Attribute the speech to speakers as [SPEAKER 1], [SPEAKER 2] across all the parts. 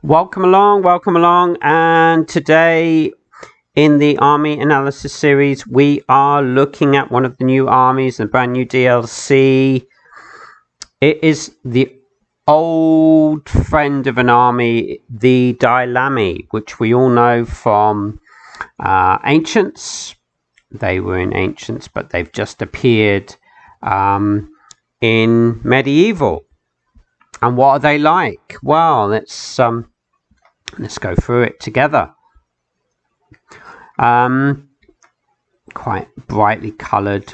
[SPEAKER 1] Welcome along, and today in the army analysis series we are looking at one of the new armies, the brand new DLC. It is the old friend of an army, the Dailami, which we all know from Ancients. They were in Ancients, but they've just appeared in Medieval. And what are they like? Well, let's go through it together. Quite brightly coloured.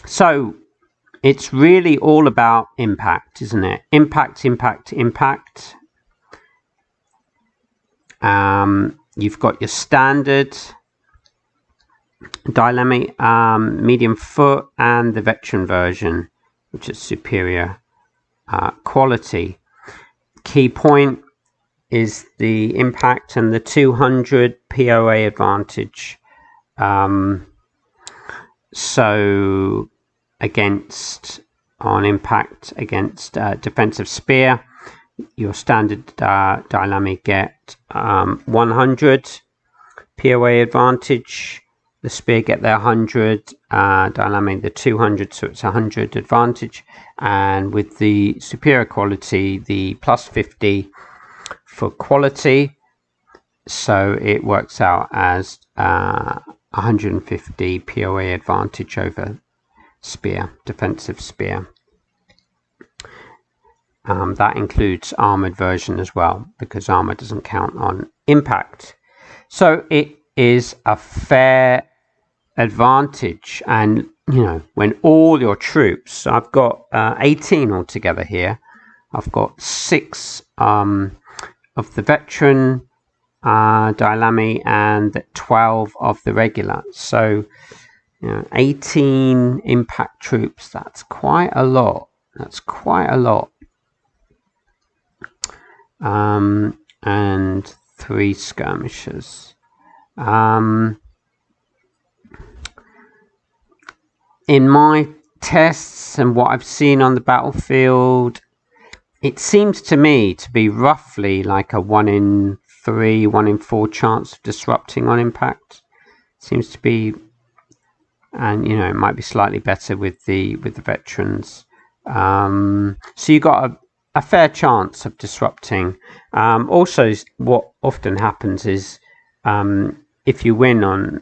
[SPEAKER 1] So it's really all about impact, isn't it? Impact. You've got your standard Dailami, medium foot, and the veteran version, which is superior quality. Key point is the impact and the 200 POA advantage. So on impact against defensive spear, your standard Dailami get 100 POA advantage. The spear get their 100, Dailami the 200, so it's 100 advantage. And with the superior quality, the plus 50 for quality, so it works out as 150 POA advantage over spear, defensive spear. That includes armored version as well, because armor doesn't count on impact. So it is a fair advantage. And when all your troops, I've got 18 altogether here. I've got 6 of the veteran Dailami and 12 of the regular. So 18 impact troops, that's quite a lot. And 3 skirmishers. In my tests and what I've seen on the battlefield, it seems to me to be roughly like a 1 in 3, 1 in 4 chance of disrupting on impact. Seems to be, and it might be slightly better with the veterans. So you got a fair chance of disrupting. Also, what often happens is if you win on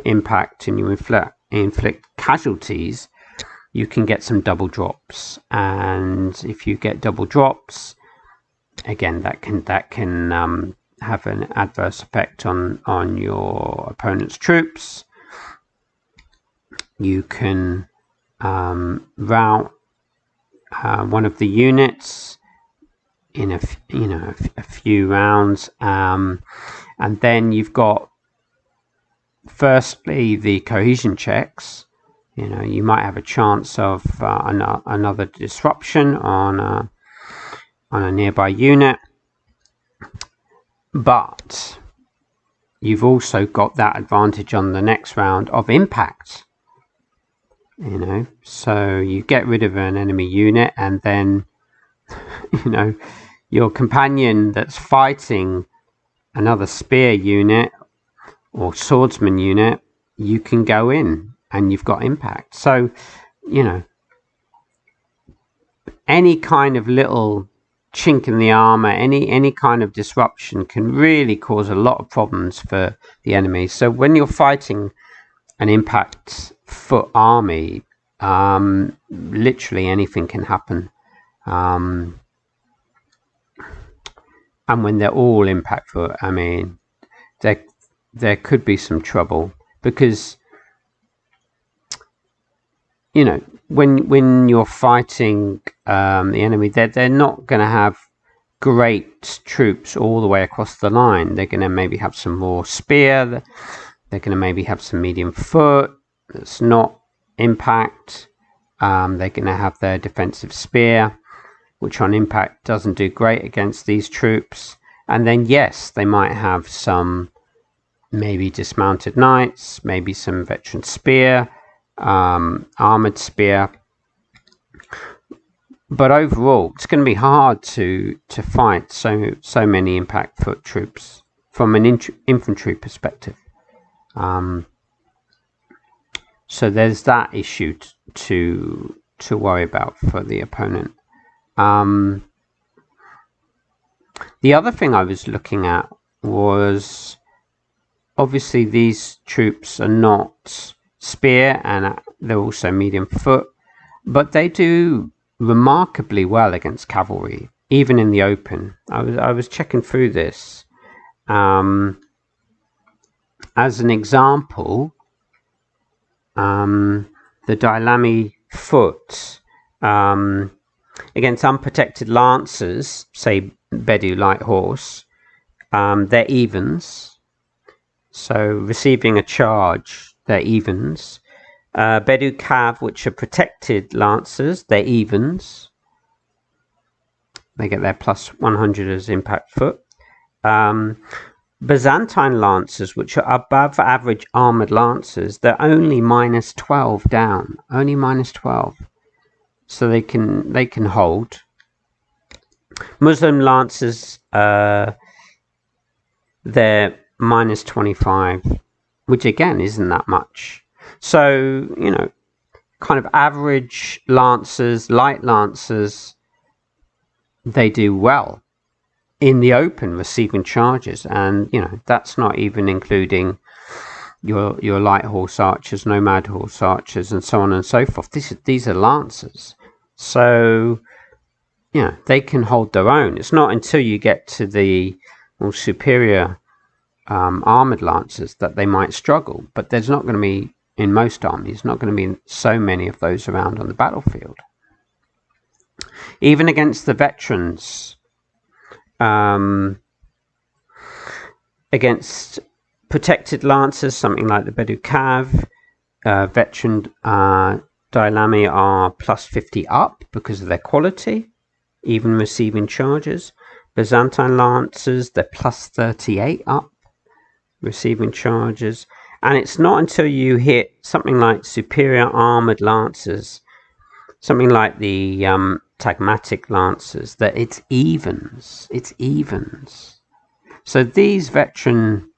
[SPEAKER 1] impact and you inflict casualties, you can get some double drops. And if you get double drops, again, that can have an adverse effect on your opponent's troops. You can rout one of the units in a few rounds, and then you've got firstly the cohesion checks. You might have a chance of another disruption on a nearby unit, but you've also got that advantage on the next round of impact. So you get rid of an enemy unit, and then your companion that's fighting another spear unit or swordsman unit, you can go in and you've got impact. So any kind of little chink in the armor, any kind of disruption can really cause a lot of problems for the enemy. So when you're fighting an impact foot army, literally anything can happen. And when they're all impact foot, I mean, there could be some trouble, because when you're fighting the enemy, they're not going to have great troops all the way across the line. They're going to maybe have some more spear. They're going to maybe have some medium foot that's not impact. They're going to have their defensive spear, which on impact doesn't do great against these troops. And then yes, they might have some maybe dismounted knights, maybe some veteran spear, armored spear. but overall, it's going to be hard to fight so many impact foot troops from an infantry perspective. So there's that issue to worry about for the opponent. The other thing I was looking at was, obviously these troops are not spear and they're also medium foot, but they do remarkably well against cavalry, even in the open. I was checking through this. As an example, the Dailami foot against unprotected lancers, say Bedu light horse, they're evens. So receiving a charge, they're evens. Bedu Cav, which are protected lancers, they're evens. They get their plus 100 as impact foot. Byzantine lancers, which are above average armored lancers, they're only minus 12 down. Only minus 12. So they can hold. Muslim lancers, they're minus 25, which again isn't that much. So, you know, kind of average lancers, light lancers, they do well in the open receiving charges. And, you know, that's not even including your light horse archers, nomad horse archers, and so on and so forth. These are lancers. So, yeah, they can hold their own. It's not until you get to the more superior armored lancers that they might struggle. But there's not going to be, in most armies, not going to be so many of those around on the battlefield. Even against the veterans, against protected lancers, something like the Bedu Cav, veteran Dailami are plus 50 up because of their quality, even receiving charges. Byzantine lancers, they're plus 38 up, receiving charges. And it's not until you hit something like superior armored lancers, something like the Tagmatic lancers, that it's evens. It's evens. So these veteran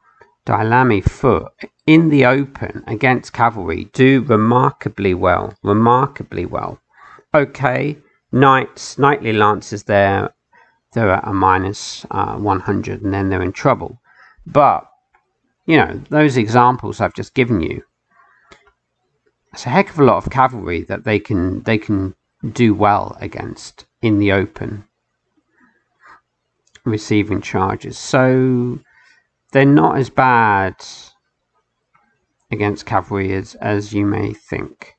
[SPEAKER 1] Dailami foot in the open against cavalry do remarkably well. Remarkably well. Okay, knightly lancers, they're at a minus 100, and then they're in trouble. But you know, those examples I've just given you, it's a heck of a lot of cavalry that they can do well against in the open, receiving charges. So they're not as bad against cavalry as you may think.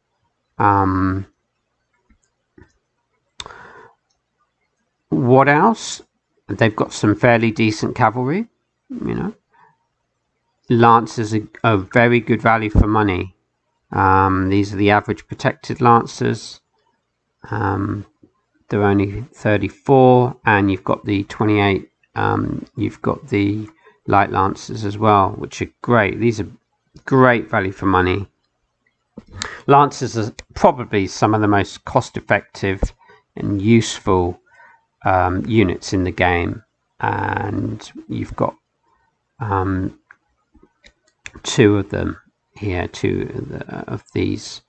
[SPEAKER 1] What else? They've got some fairly decent cavalry, you know. Lancers are very good value for money. These are the average protected lancers. They're only 34, and you've got the 28. You've got the light lancers as well, which are great. These are great value for money. Lancers are probably some of the most cost-effective and useful units in the game, and you've got two of them here, of these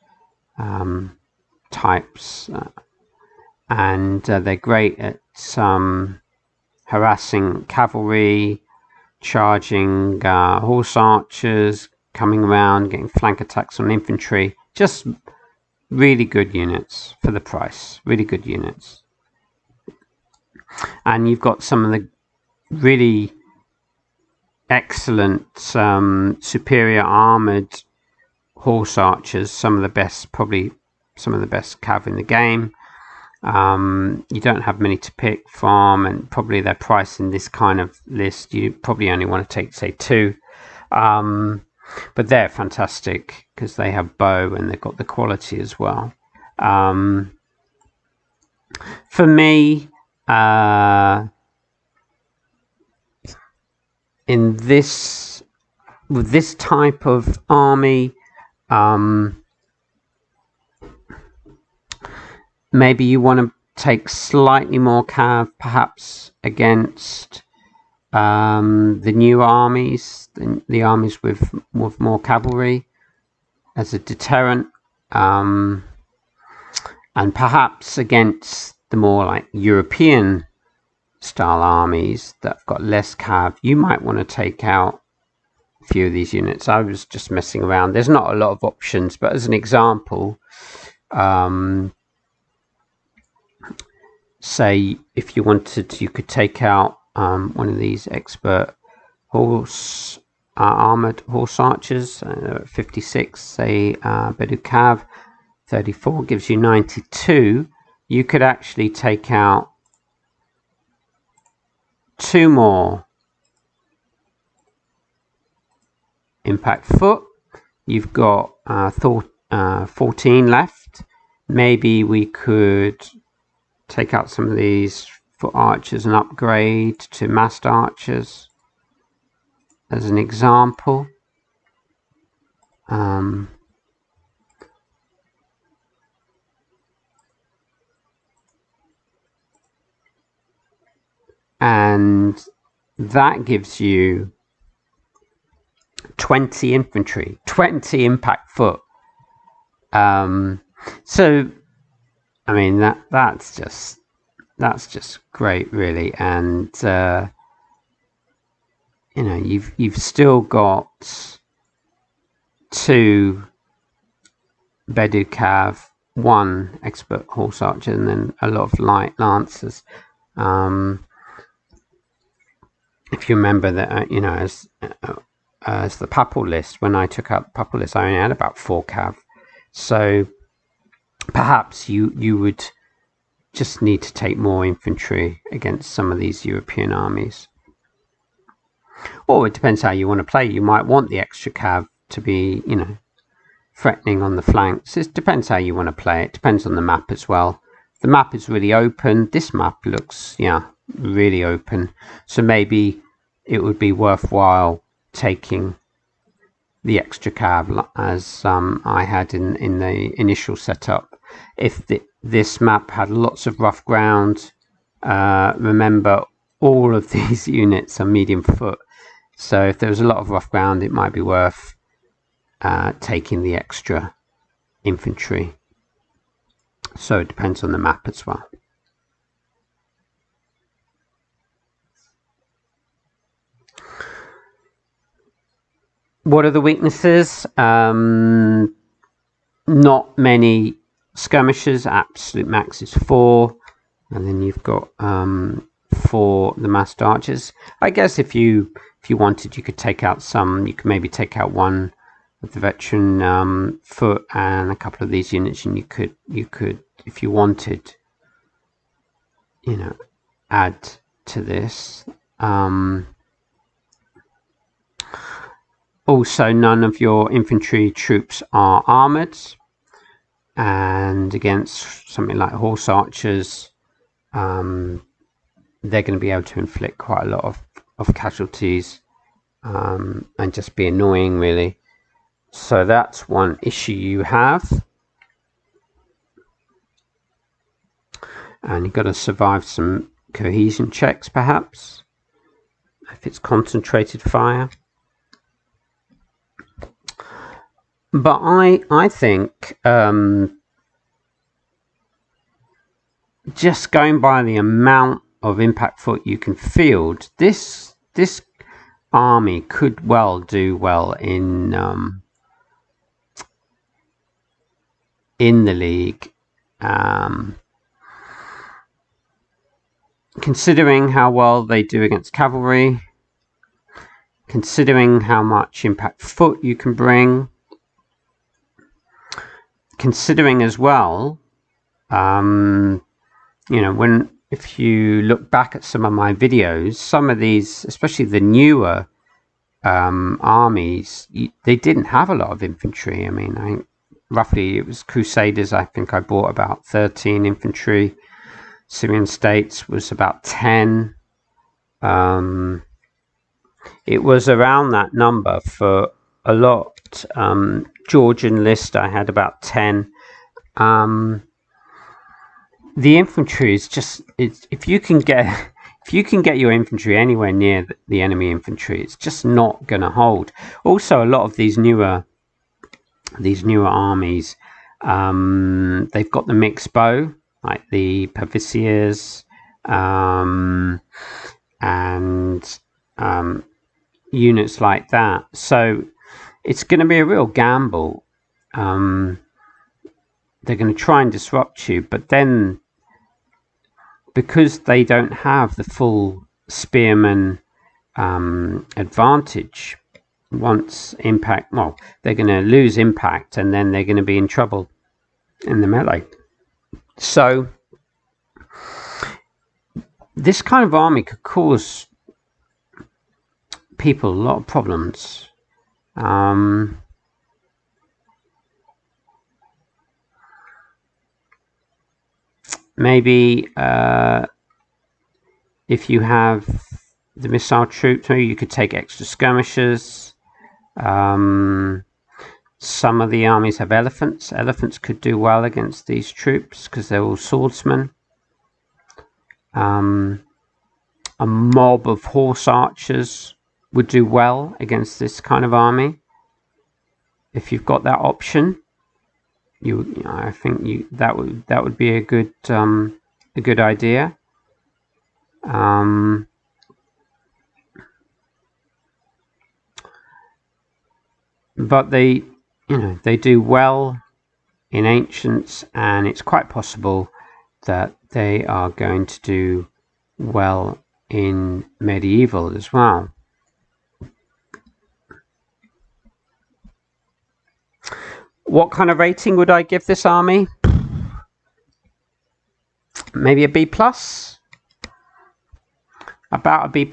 [SPEAKER 1] types, and they're great at harassing cavalry, charging horse archers, coming around, getting flank attacks on infantry. Just really good units for the price. Really good units. And you've got some of the really excellent superior armored horse archers, some of the best, probably some of the best cav in the game. You don't have many to pick from, and probably their price in this kind of list, you probably only want to take, say, 2. But they're fantastic because they have bow and they've got the quality as well. For me, with this type of army, maybe you want to take slightly more cav, perhaps against the new armies, the armies with more cavalry as a deterrent, and perhaps against the more like European style armies that have got less cav, you might want to take out a few of these units. I was just messing around. There's not a lot of options, but as an example, say if you wanted, you could take out one of these expert horse armored horse archers, 56, say Bedu Cav 34 gives you 92. You could actually take out 2 more impact foot. You've got 14 left. Maybe we could take out some of these foot archers and upgrade to massed archers as an example. And that gives you 20 infantry, 20 impact foot. So I mean that's just great, really. And you know, you've still got 2 Bedu Cav, 1 expert horse archer, and then a lot of light lancers. If you remember that, you know, as the papal list, when I took out the papal list, I only had about 4 cav. So perhaps you would just need to take more infantry against some of these European armies. Or it depends how you want to play. You might want the extra cav to be, you know, threatening on the flanks. It depends how you want to play it. Depends on the map as well. The map is really open. This map looks, yeah, really open. So maybe it would be worthwhile taking the extra cav as I had in the initial setup. If this map had lots of rough ground, remember all of these units are medium foot. So if there was a lot of rough ground, it might be worth taking the extra infantry. So it depends on the map as well. What are the weaknesses? Not many skirmishers. Absolute max is 4, and then you've got 4 the massed archers. I guess if you wanted, you could take out some. You could maybe take out 1 of the veteran foot and a couple of these units, and you could, if you wanted, you know, add to this. Also, none of your infantry troops are armored, and against something like horse archers, they're going to be able to inflict quite a lot of casualties and just be annoying, really. So that's one issue you have. And you've got to survive some cohesion checks, perhaps, if it's concentrated fire. But I think just going by the amount of impact foot you can field, this army could well do well in the league. Considering how well they do against cavalry, considering how much impact foot you can bring, considering as well, you know, if you look back at some of my videos, some of these, especially the newer armies, they didn't have a lot of infantry. I mean, I think roughly it was Crusaders. I think I bought about 13 infantry. Syrian States was about 10. It was around that number for a lot. Georgian list, I had about 10. the infantry is just, if you can get your infantry anywhere near the enemy infantry, it's just not going to hold. Also, a lot of these newer armies, they've got the mixed bow, like the Paviciers, and units like that. So it's going to be a real gamble. They're going to try and disrupt you, but then because they don't have the full spearman advantage, once impact, well, they're going to lose impact, and then they're going to be in trouble in the melee. So this kind of army could cause people a lot of problems. Maybe if you have the missile troops, maybe you could take extra skirmishers. Some of the armies have elephants. Elephants could do well against these troops because they're all swordsmen. A mob of horse archers would do well against this kind of army. If you've got that option, I think that would be a good idea. But they do well in ancients, and it's quite possible that they are going to do well in medieval as well. What kind of rating would I give this army? Maybe a B+. About a B+.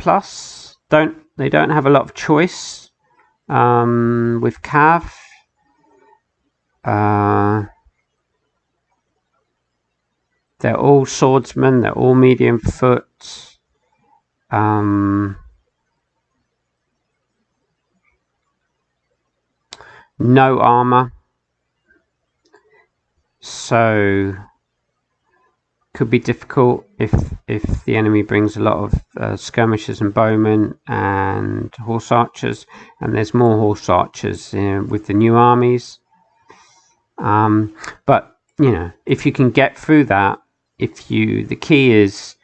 [SPEAKER 1] They don't have a lot of choice with Cav. They're all swordsmen. They're all medium foot. No armor. So could be difficult if the enemy brings a lot of skirmishers and bowmen and horse archers, and there's more horse archers with the new armies. But if you can get through that, the key is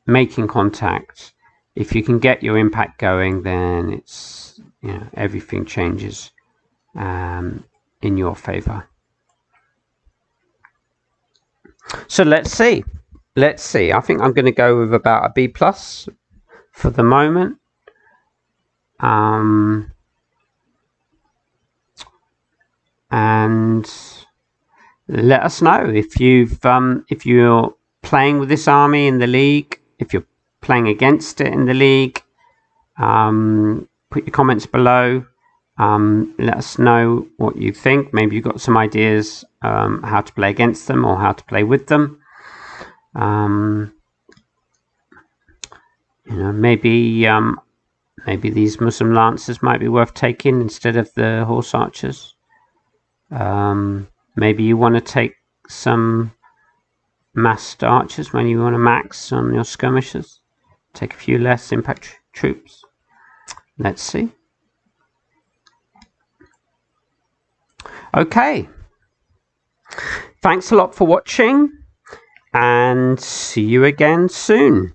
[SPEAKER 1] making contact. If you can get your impact going, then it's everything changes in your favor. So let's see. I think I'm going to go with about a B+ for the moment. And let us know if you're playing with this army in the league, if you're playing against it in the league. Put your comments below. Let us know what you think. Maybe you've got some ideas how to play against them or how to play with them. Maybe these Muslim lancers might be worth taking instead of the horse archers. Maybe you want to take some massed archers when you want to max on your skirmishers. Take a few less impact troops. Let's see. Okay. Thanks a lot for watching, and see you again soon.